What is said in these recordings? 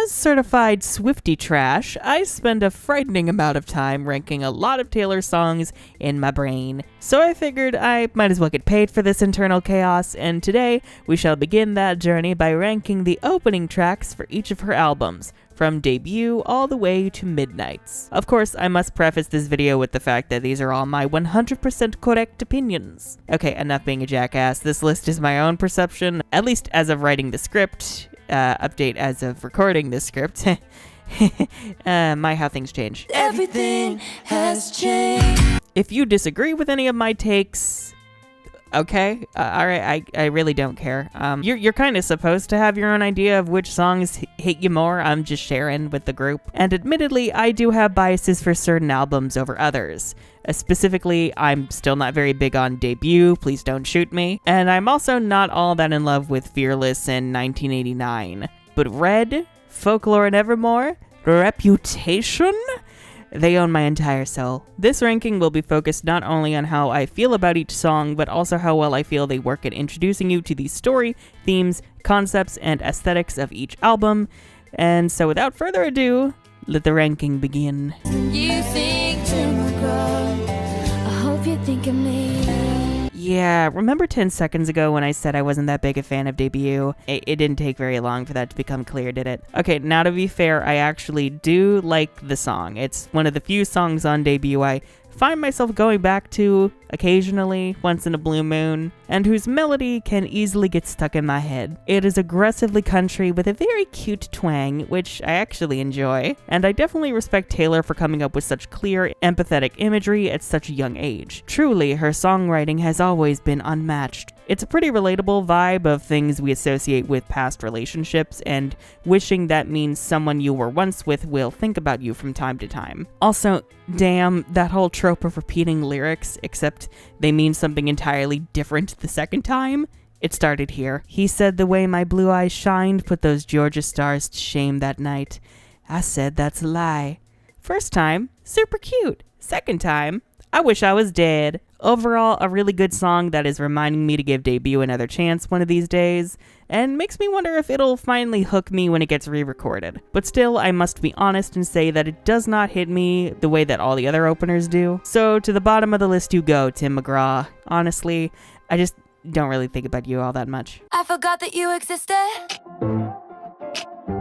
As certified Swiftie trash, I spend a frightening amount of time ranking a lot of Taylor's songs in my brain. So I figured I might as well get paid for this internal chaos, and today we shall begin that journey by ranking the opening tracks for each of her albums, from debut all the way to Midnights. Of course, I must preface this video with the fact that these are all my 100% correct opinions. Okay, enough being a jackass. This list is my own perception, at least as of writing the script. Update as of recording this script. My how things change. Everything has changed. If you disagree with any of my takes, okay, alright, I really don't care. You're kind of supposed to have your own idea of which songs hit you more. I'm just sharing with the group. And admittedly, I do have biases for certain albums over others. Specifically, I'm still not very big on Debut, please don't shoot me. And I'm also not all that in love with Fearless and 1989. But Red, Folklore and Evermore, Reputation? They own my entire soul. This ranking will be focused not only on how I feel about each song, but also how well I feel they work at introducing you to the story, themes, concepts, and aesthetics of each album. And so without further ado, let the ranking begin. You think to McGraw, I hope you think of me. Yeah, remember 10 seconds ago when I said I wasn't that big a fan of Debut? It didn't take very long for that to become clear, did it? Okay, now to be fair, I actually do like the song. It's one of the few songs on Debut I find myself going back to occasionally, once in a blue moon, and whose melody can easily get stuck in my head. It is aggressively country with a very cute twang, which I actually enjoy, and I definitely respect Taylor for coming up with such clear, empathetic imagery at such a young age. Truly, her songwriting has always been unmatched. It's a pretty relatable vibe of things we associate with past relationships and wishing that means someone you were once with will think about you from time to time. Also, damn, that whole trope of repeating lyrics, except they mean something entirely different the second time. It started here. He said the way my blue eyes shined put those Georgia stars to shame that night. I said that's a lie. First time, super cute. Second time, I wish I was dead. Overall, a really good song that is reminding me to give Debut another chance one of these days, and makes me wonder if it'll finally hook me when it gets re-recorded. But still, I must be honest and say that it does not hit me the way that all the other openers do. So to the bottom of the list you go, Tim McGraw. Honestly, I just don't really think about you all that much. I forgot that you existed.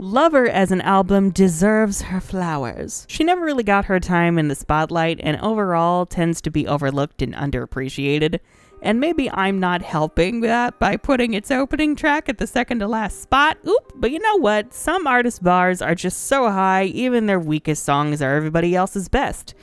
Lover as an album deserves her flowers. She never really got her time in the spotlight and overall tends to be overlooked and underappreciated. And maybe I'm not helping that by putting its opening track at the second to last spot. Oop, but you know what? Some artists' bars are just so high, even their weakest songs are everybody else's best.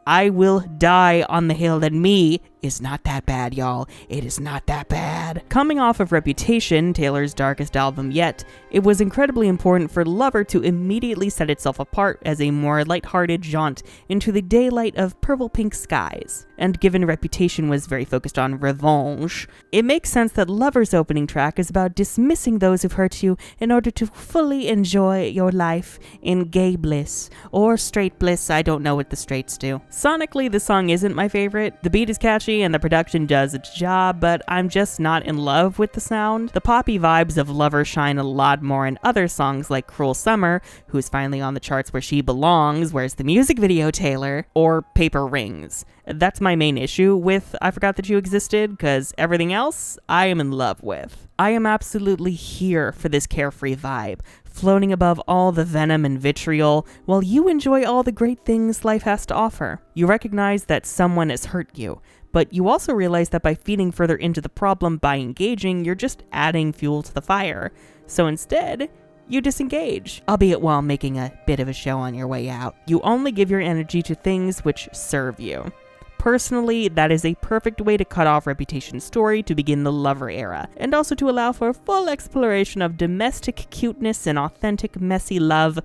I will die on the hill that me is not that bad, y'all. It is not that bad. Coming off of Reputation, Taylor's darkest album yet, it was incredibly important for Lover to immediately set itself apart as a more lighthearted jaunt into the daylight of purple pink skies. And given Reputation was very focused on revenge, it makes sense that Lover's opening track is about dismissing those who've hurt you in order to fully enjoy your life in gay bliss, or straight bliss. I don't know what the straights do. Sonically, the song isn't my favorite. The beat is catchy and the production does its job, but I'm just not in love with the sound. The poppy vibes of Lover shine a lot more in other songs like Cruel Summer, who's finally on the charts where she belongs, where's the music video, Taylor, or Paper Rings. That's my main issue with I Forgot That You Existed, because everything else I am in love with. I am absolutely here for this carefree vibe, floating above all the venom and vitriol, while you enjoy all the great things life has to offer. You recognize that someone has hurt you, but you also realize that by feeding further into the problem by engaging, you're just adding fuel to the fire. So instead, you disengage, albeit while making a bit of a show on your way out. You only give your energy to things which serve you. Personally, that is a perfect way to cut off Reputation's story to begin the Lover era, and also to allow for full exploration of domestic cuteness and authentic messy love.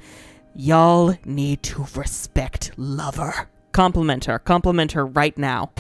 Y'all need to respect Lover. Compliment her right now.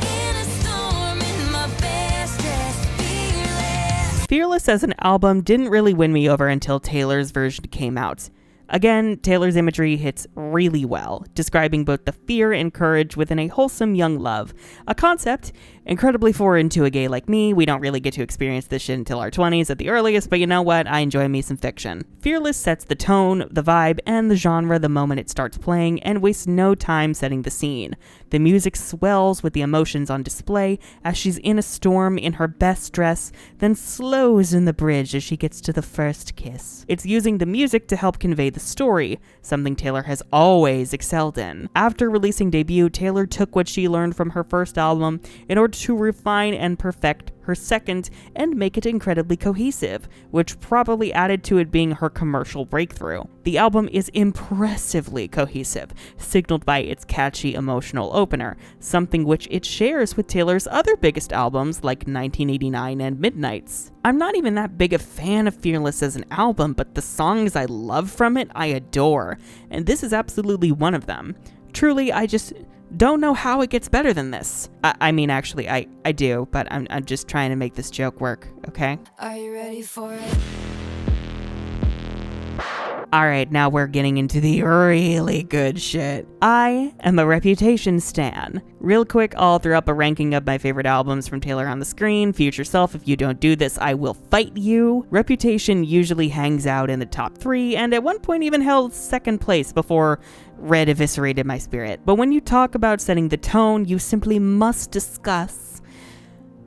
Fearless as an album didn't really win me over until Taylor's version came out. Again, Taylor's imagery hits really well, describing both the fear and courage within a wholesome young love, a concept incredibly foreign to a gay like me. We don't really get to experience this shit until our 20s at the earliest, but you know what? I enjoy me some fiction. Fearless sets the tone, the vibe, and the genre the moment it starts playing, and wastes no time setting the scene. The music swells with the emotions on display as she's in a storm in her best dress, then slows in the bridge as she gets to the first kiss. It's using the music to help convey the story, something Taylor has always excelled in. After releasing Debut, Taylor took what she learned from her first album in order to refine and perfect her second and make it incredibly cohesive, which probably added to it being her commercial breakthrough. The album is impressively cohesive, signaled by its catchy emotional opener, something which it shares with Taylor's other biggest albums like 1989 and Midnights. I'm not even that big a fan of Fearless as an album, but the songs I love from it I adore, and this is absolutely one of them. Truly, I just don't know how it gets better than this. I mean, actually, I do, but I'm just trying to make this joke work, okay? Are you ready for it? Alright, now we're getting into the really good shit. I am a Reputation stan. Real quick, I'll throw up a ranking of my favorite albums from Taylor on the screen. Future self, if you don't do this, I will fight you. Reputation usually hangs out in the top 3, and at one point even held second place before Red eviscerated my spirit. But when you talk about setting the tone, you simply must discuss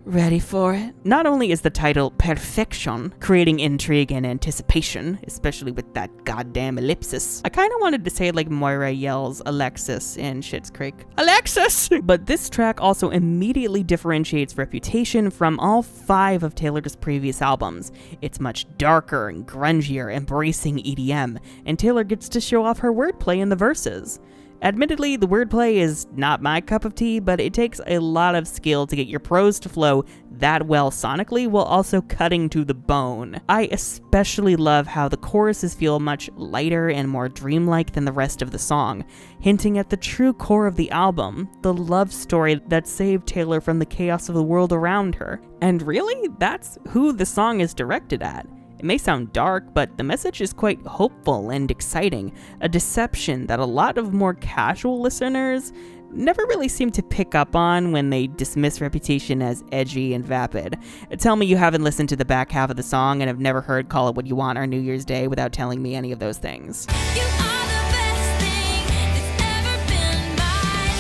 Ready for it? Not only is the title perfection, creating intrigue and anticipation, especially with that goddamn ellipsis. I kinda wanted to say it like Moira yells Alexis in Schitt's Creek. Alexis! But this track also immediately differentiates Reputation from all 5 of Taylor's previous albums. It's much darker and grungier, embracing EDM, and Taylor gets to show off her wordplay in the verses. Admittedly, the wordplay is not my cup of tea, but it takes a lot of skill to get your prose to flow that well sonically while also cutting to the bone. I especially love how the choruses feel much lighter and more dreamlike than the rest of the song, hinting at the true core of the album, the love story that saved Taylor from the chaos of the world around her. And really, that's who the song is directed at. It may sound dark, but the message is quite hopeful and exciting, a deception that a lot of more casual listeners never really seem to pick up on when they dismiss Reputation as edgy and vapid. Tell me you haven't listened to the back half of the song and have never heard Call It What You Want or New Year's Day without telling me any of those things.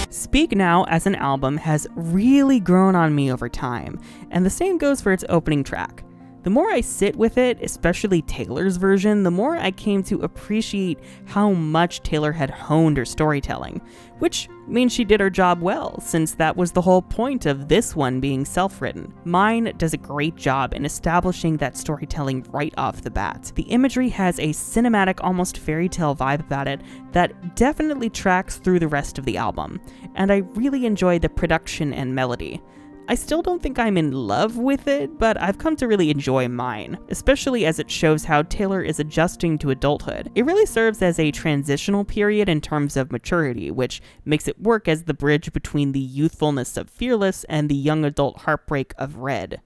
Speak Now as an album has really grown on me over time, and the same goes for its opening track. The more I sit with it, especially Taylor's version, the more I came to appreciate how much Taylor had honed her storytelling, which means she did her job well, since that was the whole point of this one being self-written. Mine does a great job in establishing that storytelling right off the bat. The imagery has a cinematic, almost fairy tale vibe about it that definitely tracks through the rest of the album, and I really enjoy the production and melody. I still don't think I'm in love with it, but I've come to really enjoy mine, especially as it shows how Taylor is adjusting to adulthood. It really serves as a transitional period in terms of maturity, which makes it work as the bridge between the youthfulness of Fearless and the young adult heartbreak of Red.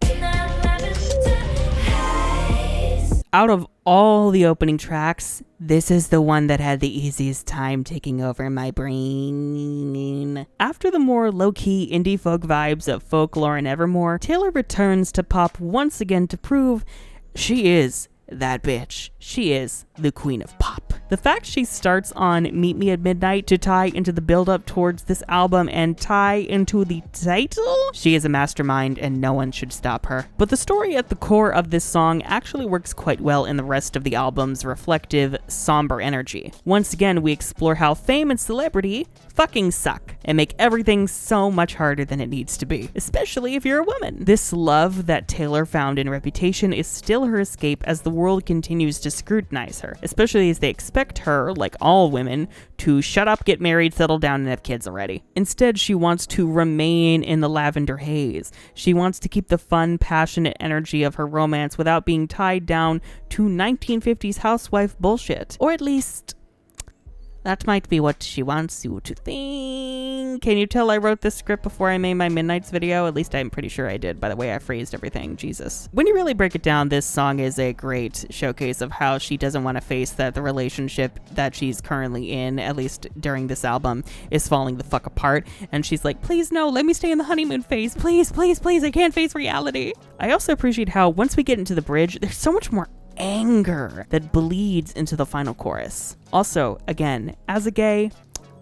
Out of all the opening tracks, this is the one that had the easiest time taking over my brain. After the more low-key indie folk vibes of Folklore and Evermore, Taylor returns to pop once again to prove she is that bitch. She is the queen of pop. The fact she starts on Meet Me at Midnight to tie into the build-up towards this album and tie into the title? She is a mastermind and no one should stop her. But the story at the core of this song actually works quite well in the rest of the album's reflective, somber energy. Once again, we explore how fame and celebrity fucking suck and make everything so much harder than it needs to be, especially if you're a woman. This love that Taylor found in Reputation is still her escape as the world continues to scrutinize her, especially as they expect her, like all women, to shut up, get married, settle down, and have kids already. Instead, she wants to remain in the Lavender Haze. She wants to keep the fun, passionate energy of her romance without being tied down to 1950s housewife bullshit. Or at least That might be what she wants you to think. Can you tell I wrote this script before I made my Midnights video? At least I'm pretty sure I did by the way I phrased everything. Jesus. When you really break it down, this song is a great showcase of how she doesn't want to face that the relationship that she's currently in, at least during this album, is falling the fuck apart. And she's like, please no, let me stay in the honeymoon phase. Please, please, please, I can't face reality. I also appreciate how once we get into the bridge, there's so much more anger that bleeds into the final chorus. Also, again, as a gay,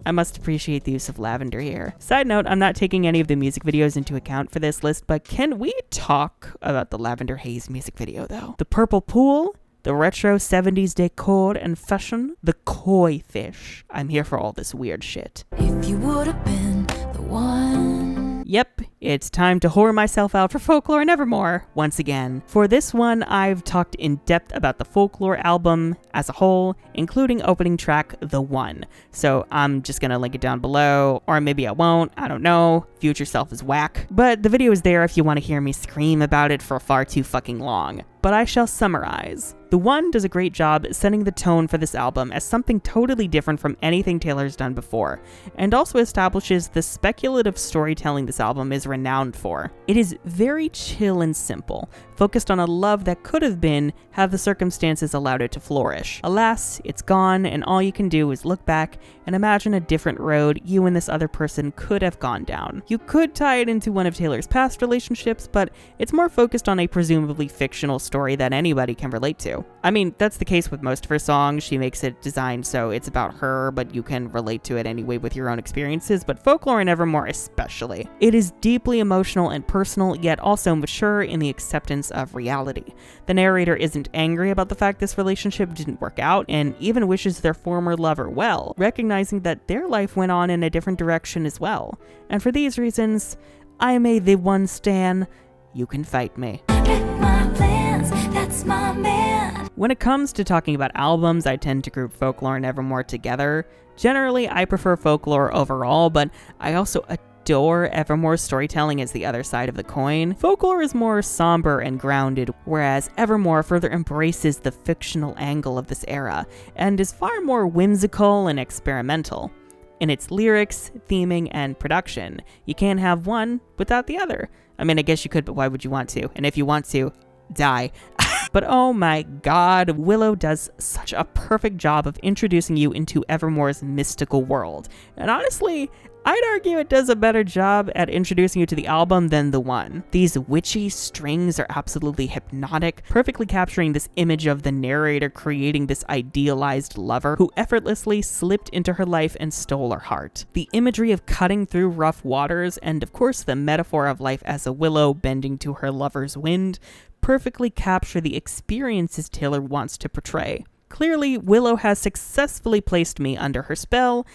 I must appreciate the use of lavender here. Side note, I'm not taking any of the music videos into account for this list, but can we talk about the Lavender Haze music video though? The purple pool, the retro 70s decor and fashion, the koi fish. I'm here for all this weird shit. If you would have been the one. Yep, it's time to whore myself out for Folklore and Evermore once again. For this one, I've talked in depth about the Folklore album as a whole, including opening track The One. So I'm just gonna link it down below, or maybe I won't, I don't know. Future self is whack. But the video is there if you want to hear me scream about it for far too fucking long. But I shall summarize. The One does a great job setting the tone for this album as something totally different from anything Taylor's done before, and also establishes the speculative storytelling this album is renowned for. It is very chill and simple, focused on a love that could have been had the circumstances allowed it to flourish. Alas, it's gone, and all you can do is look back and imagine a different road you and this other person could have gone down. You could tie it into one of Taylor's past relationships, but it's more focused on a presumably fictional story that anybody can relate to. I mean, that's the case with most of her songs. She makes it designed so it's about her, but you can relate to it anyway with your own experiences, but Folklore and Evermore especially. It is deeply emotional and personal, yet also mature in the acceptance of reality. The narrator isn't angry about the fact this relationship didn't work out, and even wishes their former lover well, recognizing that their life went on in a different direction as well. And for these reasons, I am the one stan. You can fight me. That's my man. When it comes to talking about albums, I tend to group Folklore and Evermore together. Generally, I prefer Folklore overall, but I also adore Evermore's storytelling as the other side of the coin. Folklore is more somber and grounded, whereas Evermore further embraces the fictional angle of this era, and is far more whimsical and experimental. In its lyrics, theming, and production, you can't have one without the other. I mean, I guess you could, but why would you want to? And if you want to, die. But oh my god, Willow does such a perfect job of introducing you into Evermore's mystical world. And honestly, I'd argue it does a better job at introducing you to the album than The One. These witchy strings are absolutely hypnotic, perfectly capturing this image of the narrator creating this idealized lover who effortlessly slipped into her life and stole her heart. The imagery of cutting through rough waters, and of course the metaphor of life as a willow bending to her lover's wind, perfectly capture the experiences Taylor wants to portray. Clearly, Willow has successfully placed me under her spell,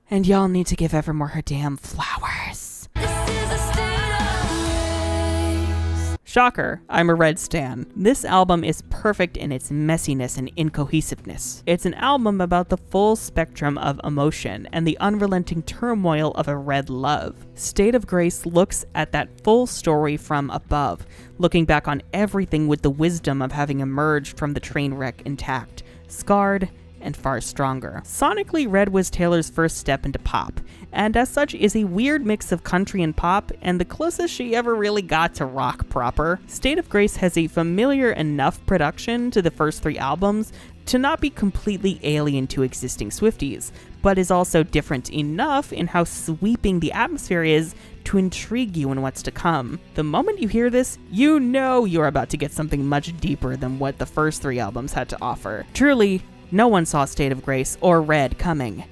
and y'all need to give Evermore her damn flowers. This is a state of grace. Shocker, I'm a Red stan. This album is perfect in its messiness and incohesiveness. It's an album about the full spectrum of emotion and the unrelenting turmoil of a Red love. State of Grace looks at that full story from above, looking back on everything with the wisdom of having emerged from the train wreck intact, scarred, and far stronger. Sonically, Red was Taylor's first step into pop, and as such is a weird mix of country and pop, and the closest she ever really got to rock proper. State of Grace has a familiar enough production to the first three albums to not be completely alien to existing Swifties, but is also different enough in how sweeping the atmosphere is to intrigue you in what's to come. The moment you hear this, you know you're about to get something much deeper than what the first three albums had to offer. Truly, no one saw State of Grace or Red coming,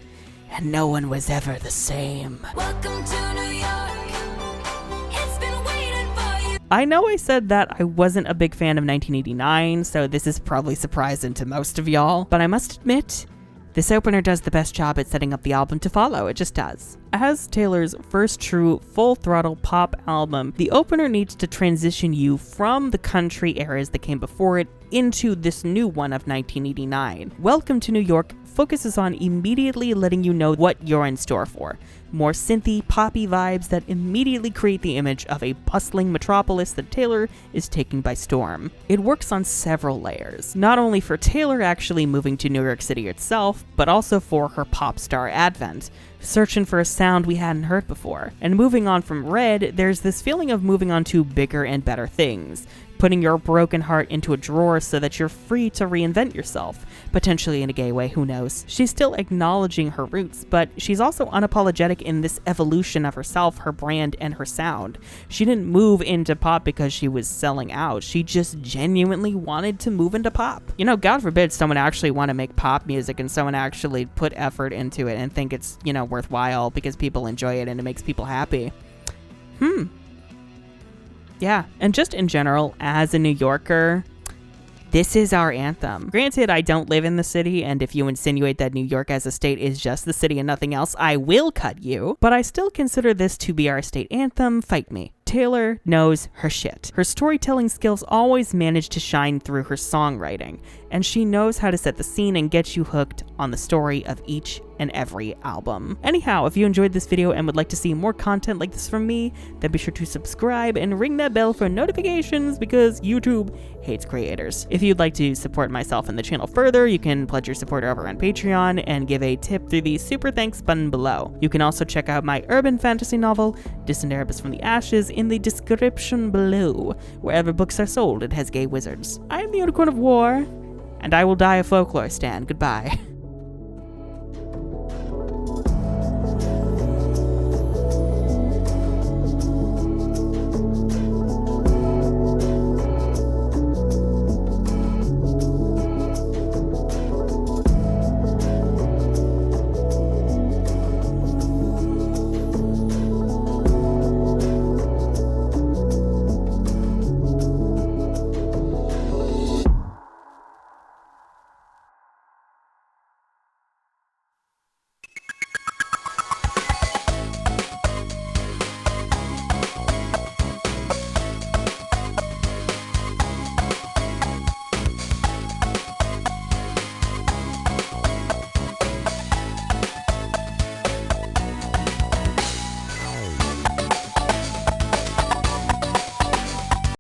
and no one was ever the same. Welcome to New York. It's been waiting for you. I know I said that I wasn't a big fan of 1989, so this is probably surprising to most of y'all, but I must admit, this opener does the best job at setting up the album to follow. It just does. As Taylor's first true full-throttle pop album, the opener needs to transition you from the country eras that came before it into this new one of 1989. Welcome to New York focuses on immediately letting you know what you're in store for. More synthy, poppy vibes that immediately create the image of a bustling metropolis that Taylor is taking by storm. It works on several layers, not only for Taylor actually moving to New York City itself, but also for her pop star advent, searching for a sound we hadn't heard before. And moving on from Red, there's this feeling of moving on to bigger and better things, putting your broken heart into a drawer so that you're free to reinvent yourself, potentially in a gay way, who knows. She's still acknowledging her roots, but she's also unapologetic in this evolution of herself, her brand, and her sound. She didn't move into pop because she was selling out. She just genuinely wanted to move into pop. You know, God forbid someone actually want to make pop music and someone actually put effort into it and think it's, you know, worthwhile because people enjoy it and it makes people happy. Yeah, and just in general, as a New Yorker, this is our anthem. Granted, I don't live in the city, and if you insinuate that New York as a state is just the city and nothing else, I will cut you. But I still consider this to be our state anthem. Fight me. Taylor knows her shit. Her storytelling skills always manage to shine through her songwriting, and she knows how to set the scene and get you hooked on the story of each and every album. Anyhow, if you enjoyed this video and would like to see more content like this from me, then be sure to subscribe and ring that bell for notifications because YouTube hates creators. If you'd like to support myself and the channel further, you can pledge your support over on Patreon and give a tip through the super thanks button below. You can also check out my urban fantasy novel, Distant Erebus from the Ashes, in the description below. Wherever books are sold, it has gay wizards. I am the Unicorn of War, and I will die a folklore stan. Goodbye.